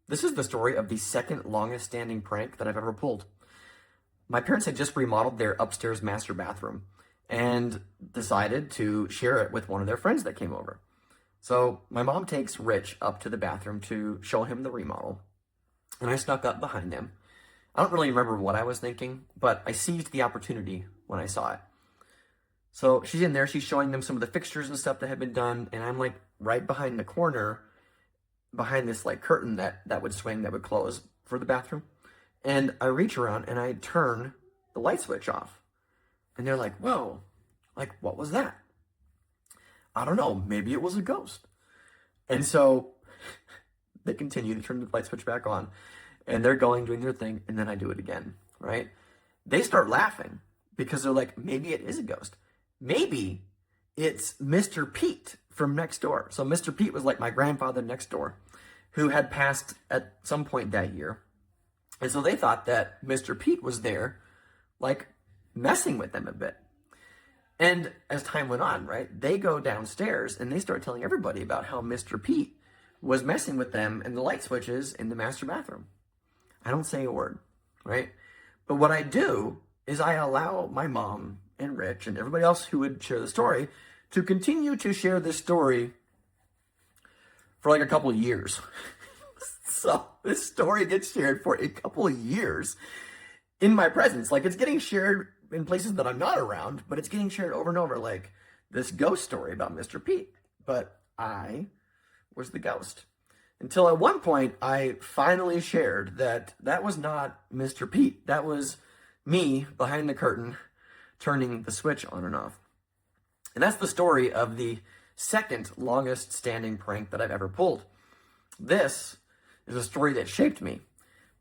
This is the story of the second longest standing prank that I've ever pulled. My parents had just remodeled their upstairs master bathroom and decided to share it with one of their friends that came over. So my mom takes Rich up to the bathroom to show him the remodel, and I snuck up behind him. I don't really remember what I was thinking, but I seized the opportunity when I saw it. So she's in there, she's showing them some of the fixtures and stuff that had been done, and I'm like right behind the corner, behind this like curtain that would swing, that would close for the bathroom. And I reach around and I turn the light switch off. And they're like, whoa, like what was that? I don't know, maybe it was a ghost. And so they continue to turn the light switch back on, and they're going, doing their thing, and then I do it again, right? They start laughing because they're like, maybe it is a ghost. Maybe it's Mr. Pete from next door. So Mr. Pete was like my grandfather next door who had passed at some point that year. And so they thought that Mr. Pete was there, like messing with them a bit. And as time went on, right, they go downstairs and they start telling everybody about how Mr. Pete was messing with them and the light switches in the master bathroom. I don't say a word, right? But what I do is I allow my mom and Rich and everybody else who would share the story to continue to share this story for like a couple of years. So this story gets shared for a couple of years in my presence. Like it's getting shared in places that I'm not around, but it's getting shared over and over, like this ghost story about Mr. Pete. But I was the ghost. Until at one point, I finally shared that that was not Mr. Pete. That was me behind the curtain, turning the switch on and off. And that's the story of the second longest standing prank that I've ever pulled. This is a story that shaped me.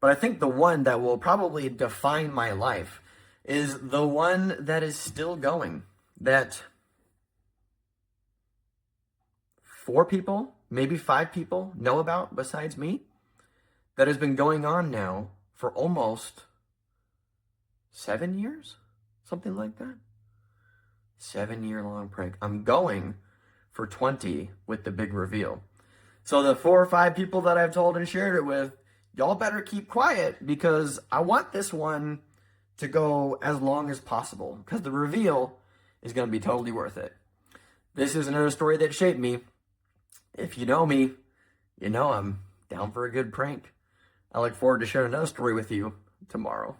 But I think the one that will probably define my life is the one that is still going. That 4 people, maybe 5 people know about besides me. That has been going on now for almost 7 years? Something like that. 7-year-long prank. I'm going for 20 with the big reveal. So the 4 or 5 people that I've told and shared it with, y'all better keep quiet because I want this one to go as long as possible because the reveal is going to be totally worth it. This is another story that shaped me. If you know me, you know I'm down for a good prank. I look forward to sharing another story with you tomorrow.